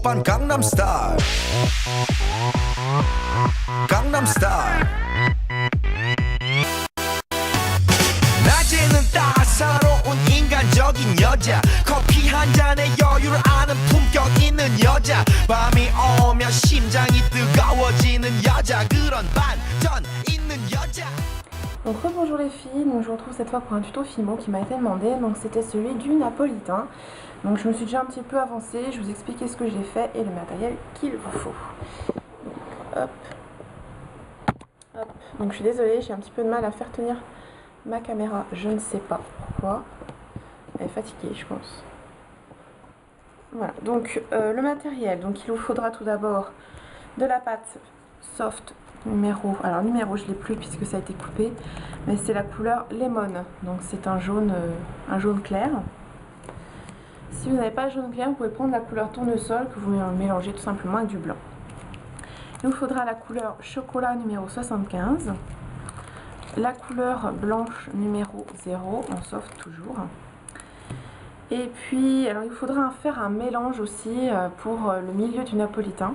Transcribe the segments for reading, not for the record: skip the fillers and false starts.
오빤 강남스타일 강남스타일 낮에는 따사로운 인간적인 여자 커피 한 잔에 여유를 아는 품격 있는 여자 밤이 오면 심장이 뜨거워지는 여자 그런 반전 있는 여자. Donc rebonjour les filles, donc je vous retrouve cette fois pour un tuto Fimo qui m'a été demandé, donc c'était celui du napolitain. Donc je me suis déjà un petit peu avancée, je vous expliquais ce que j'ai fait et le matériel qu'il vous faut. Donc, hop, hop. Donc je suis désolée, j'ai un petit peu de mal à faire tenir ma caméra, je ne sais pas pourquoi. Elle est fatiguée je pense. Voilà, donc le matériel, donc il vous faudra tout d'abord de la pâte soft numéro, alors numéro je l'ai plus puisque ça a été coupé, mais c'est la couleur lemon, donc c'est un jaune clair. Si vous n'avez pas le jaune clair, vous pouvez prendre la couleur tournesol que vous mélangez tout simplement avec du blanc. Il vous faudra la couleur chocolat numéro 75, la couleur blanche numéro 0 en soft toujours. Et puis, alors il faudra faire un mélange aussi pour le milieu du napolitain.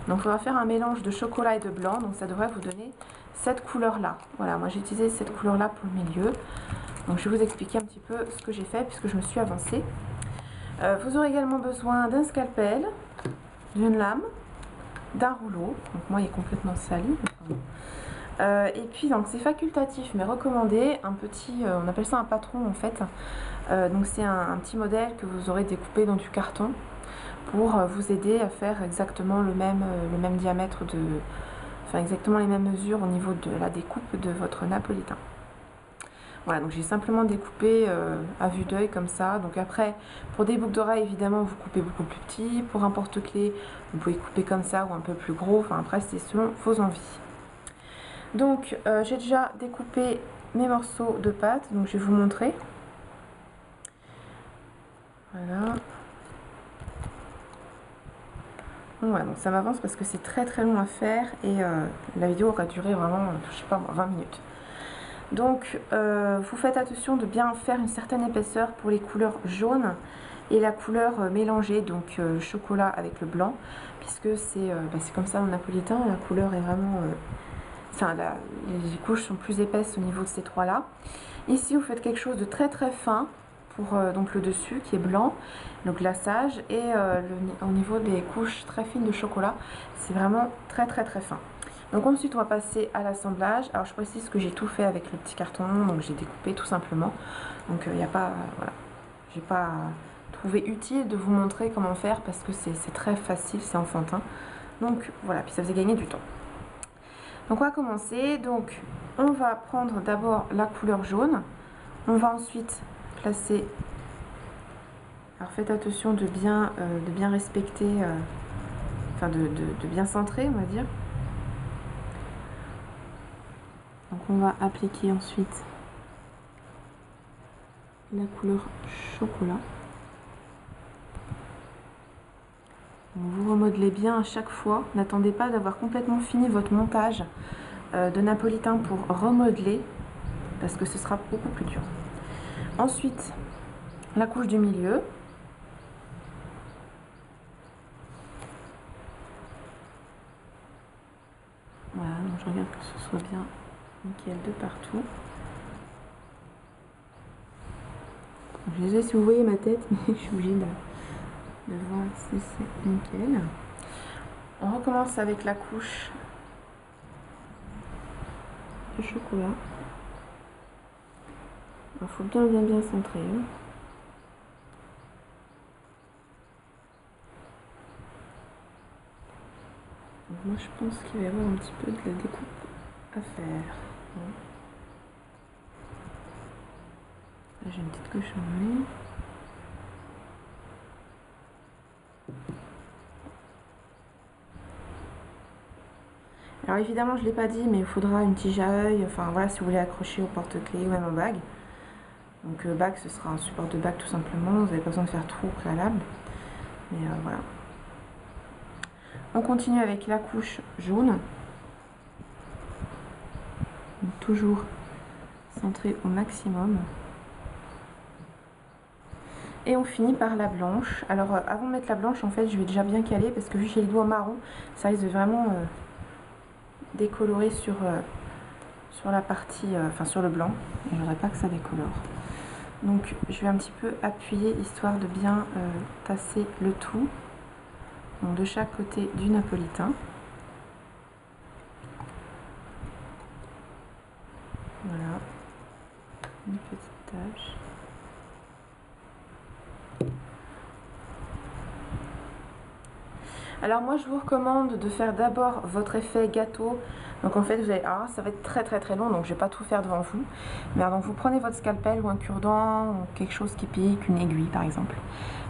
Donc il faudra faire un mélange de chocolat et de blanc, donc ça devrait vous donner cette couleur là. Voilà, moi j'ai utilisé cette couleur là pour le milieu. Donc je vais vous expliquer un petit peu ce que j'ai fait puisque je me suis avancée. Vous aurez également besoin d'un scalpel, d'une lame, d'un rouleau. Donc moi il est complètement sali. Et puis donc c'est facultatif mais recommandé, un petit, on appelle ça un patron en fait. Donc c'est un petit modèle que vous aurez découpé dans du carton pour vous aider à faire exactement le même diamètre enfin exactement les mêmes mesures au niveau de la découpe de votre napolitain. Voilà, donc j'ai simplement découpé à vue d'œil comme ça. Donc après, pour des boucles d'oreilles, évidemment, vous coupez beaucoup plus petit. Pour un porte-clés, vous pouvez couper comme ça ou un peu plus gros. Enfin après, c'est selon vos envies. Donc j'ai déjà découpé mes morceaux de pâte. Donc je vais vous montrer. Voilà. Ouais, donc ça m'avance parce que c'est très long à faire et la vidéo aura duré vraiment, je sais pas moi, 20 minutes. Donc vous faites attention de bien faire une certaine épaisseur pour les couleurs jaunes et la couleur mélangée, donc chocolat avec le blanc, puisque c'est comme ça en napolitain, la couleur est vraiment... les couches sont plus épaisses au niveau de ces trois là. Ici vous faites quelque chose de très fin pour donc le dessus qui est blanc, le glaçage, et au niveau des couches très fines de chocolat, c'est vraiment très fin. Donc ensuite on va passer à l'assemblage. Alors je précise que j'ai tout fait avec le petit carton, donc j'ai découpé tout simplement. Donc il n'y a pas, voilà, j'ai pas trouvé utile de vous montrer comment faire parce que c'est très facile, c'est enfantin. Donc voilà, puis ça faisait gagner du temps. Donc on va commencer. Donc on va prendre d'abord la couleur jaune, on va ensuite placer, alors faites attention de bien respecter, enfin de bien centrer on va dire. Donc on va appliquer ensuite la couleur chocolat. Donc vous remodelez bien à chaque fois, n'attendez pas d'avoir complètement fini votre montage de napolitain pour remodeler parce que ce sera beaucoup plus dur. Ensuite, la couche du milieu. Voilà, donc je regarde que ce soit bien nickel de partout. Je ne sais pas si vous voyez ma tête, mais je suis obligée de voir si c'est nickel. On recommence avec la couche de chocolat. Il faut bien centrer. Donc moi je pense qu'il va y avoir un petit peu de la découpe à faire. Là j'ai une petite cochonnerie. Alors évidemment je ne l'ai pas dit mais il faudra une tige à œil, enfin voilà si vous voulez accrocher au porte-clés ou même au bague. Donc bague ce sera un support de bague tout simplement, vous n'avez pas besoin de faire trou au préalable. Mais voilà. On continue avec la couche jaune. Donc, toujours centré au maximum. Et on finit par la blanche. Alors avant de mettre la blanche, en fait, je vais déjà bien caler parce que vu que j'ai les doigts marron, ça risque de vraiment décolorer sur la partie, enfin sur le blanc. Et je voudrais pas que ça décolore. Donc je vais un petit peu appuyer histoire de bien tasser le tout. Donc de chaque côté du napolitain. Voilà. Une petite tache. Alors moi je vous recommande de faire d'abord votre effet gâteau. Donc en fait vous allez, ça va être très long, donc je vais pas tout faire devant vous. Mais alors, donc vous prenez votre scalpel ou un cure-dent ou quelque chose qui pique, une aiguille par exemple.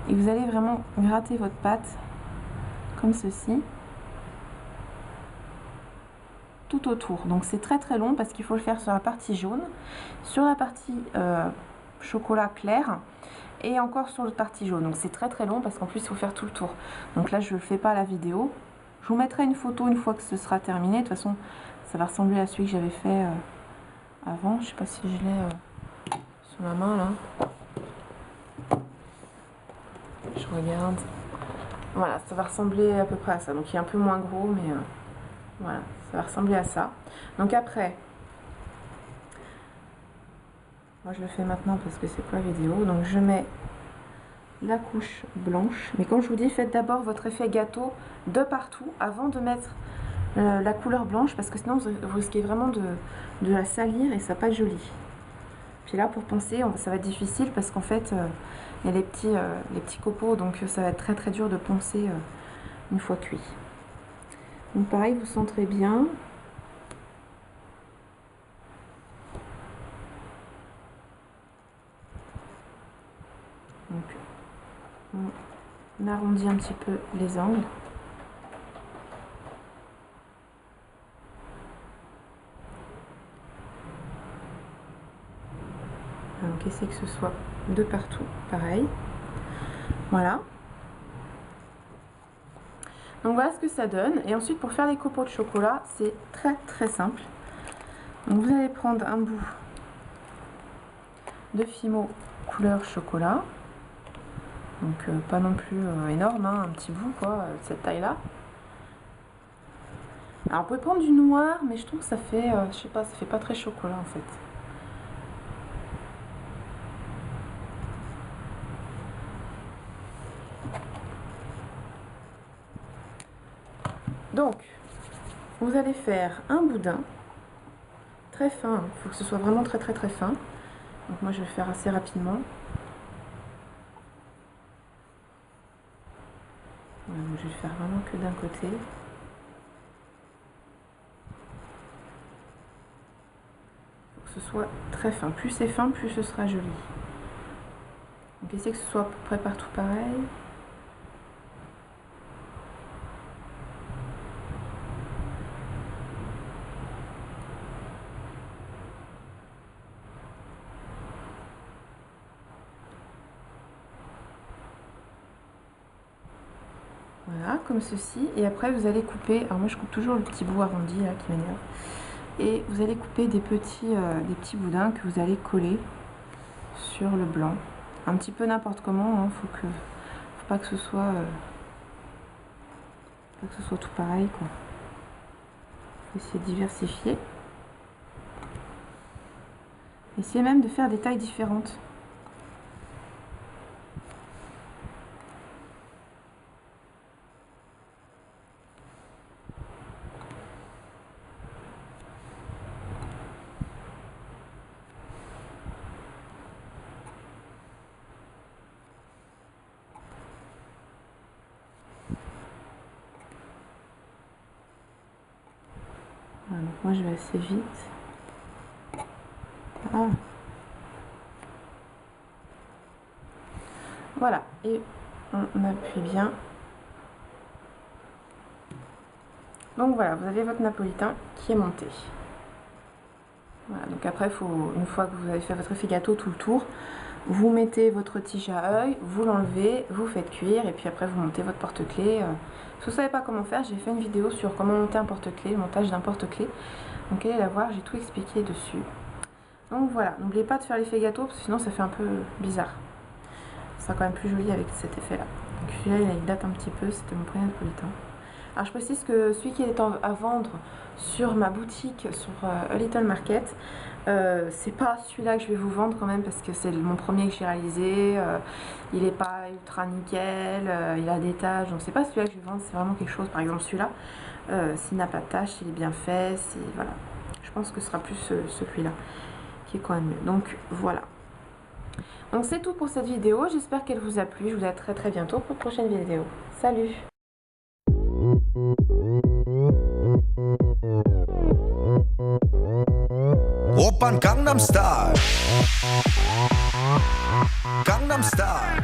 Et vous allez vraiment gratter votre pâte comme ceci. Tout autour. Donc c'est très long parce qu'il faut le faire sur la partie jaune, sur la partie chocolat clair et encore sur l'autre partie jaune. Donc c'est très long parce qu'en plus il faut faire tout le tour. Donc là je ne le fais pas à la vidéo. Je vous mettrai une photo une fois que ce sera terminé. De toute façon ça va ressembler à celui que j'avais fait avant. Je sais pas si je l'ai sur ma main là. Je regarde. Voilà, ça va ressembler à peu près à ça. Donc il est un peu moins gros mais voilà, ça va ressembler à ça. Donc après, moi je le fais maintenant parce que c'est pas la vidéo. Donc je mets la couche blanche. Mais comme je vous dis, faites d'abord votre effet gâteau de partout avant de mettre la couleur blanche parce que sinon vous risquez vraiment de la salir et ça va pas être joli. Puis là pour poncer, ça va être difficile parce qu'en fait il y a les petits copeaux, donc ça va être très dur de poncer une fois cuit. Donc pareil, vous centrez bien. Donc on arrondit un petit peu les angles. Donc essayez que ce soit de partout, pareil. Voilà. Donc voilà ce que ça donne. Et ensuite pour faire les copeaux de chocolat, c'est très simple. Donc vous allez prendre un bout de Fimo couleur chocolat. Donc pas non plus énorme, hein, un petit bout quoi, de cette taille là. Alors vous pouvez prendre du noir, mais je trouve que ça fait, je sais pas, ça fait pas très chocolat en fait. Donc, vous allez faire un boudin très fin, il faut que ce soit vraiment très fin. Donc moi je vais le faire assez rapidement. Voilà, donc je vais le faire vraiment que d'un côté. Il faut que ce soit très fin. Plus c'est fin, plus ce sera joli. Donc essayez que ce soit à peu près partout pareil. Voilà, comme ceci. Et après, vous allez couper. Alors moi, je coupe toujours le petit bout arrondi là qui m'énerve. Et vous allez couper des petits boudins que vous allez coller sur le blanc. Un petit peu n'importe comment. Hein, faut pas que ce soit, tout pareil, quoi. Faut essayer de diversifier. Essayez même de faire des tailles différentes. Voilà, donc moi je vais assez vite. Ah. Voilà, et on appuie bien. Donc voilà, vous avez votre napolitain qui est monté. Voilà, donc après, une fois que vous avez fait votre effet gâteau tout le tour, vous mettez votre tige à œil, vous l'enlevez, vous faites cuire, et puis après vous montez votre porte-clés. Si vous ne savez pas comment faire, j'ai fait une vidéo sur comment monter un porte-clés, le montage d'un porte-clés. Donc allez la voir, j'ai tout expliqué dessus. Donc voilà, n'oubliez pas de faire l'effet gâteau, parce que sinon ça fait un peu bizarre. sera quand même plus joli avec cet effet là. Donc celui-là il date un petit peu, c'était mon premier Napolitain. Alors je précise que celui qui est à vendre sur ma boutique sur A Little Market, c'est pas celui-là que je vais vous vendre quand même parce que c'est mon premier que j'ai réalisé, il est pas ultra nickel, il a des taches, donc c'est pas celui-là que je vais vendre, c'est vraiment quelque chose, par exemple celui-là, s'il n'a pas de taches, s'il est bien fait, voilà. Je pense que ce sera plus celui-là qui est quand même mieux, donc voilà. Donc c'est tout pour cette vidéo, j'espère qu'elle vous a plu, je vous dis à très bientôt pour une prochaine vidéo. Salut! 오빤 강남스타일 강남스타일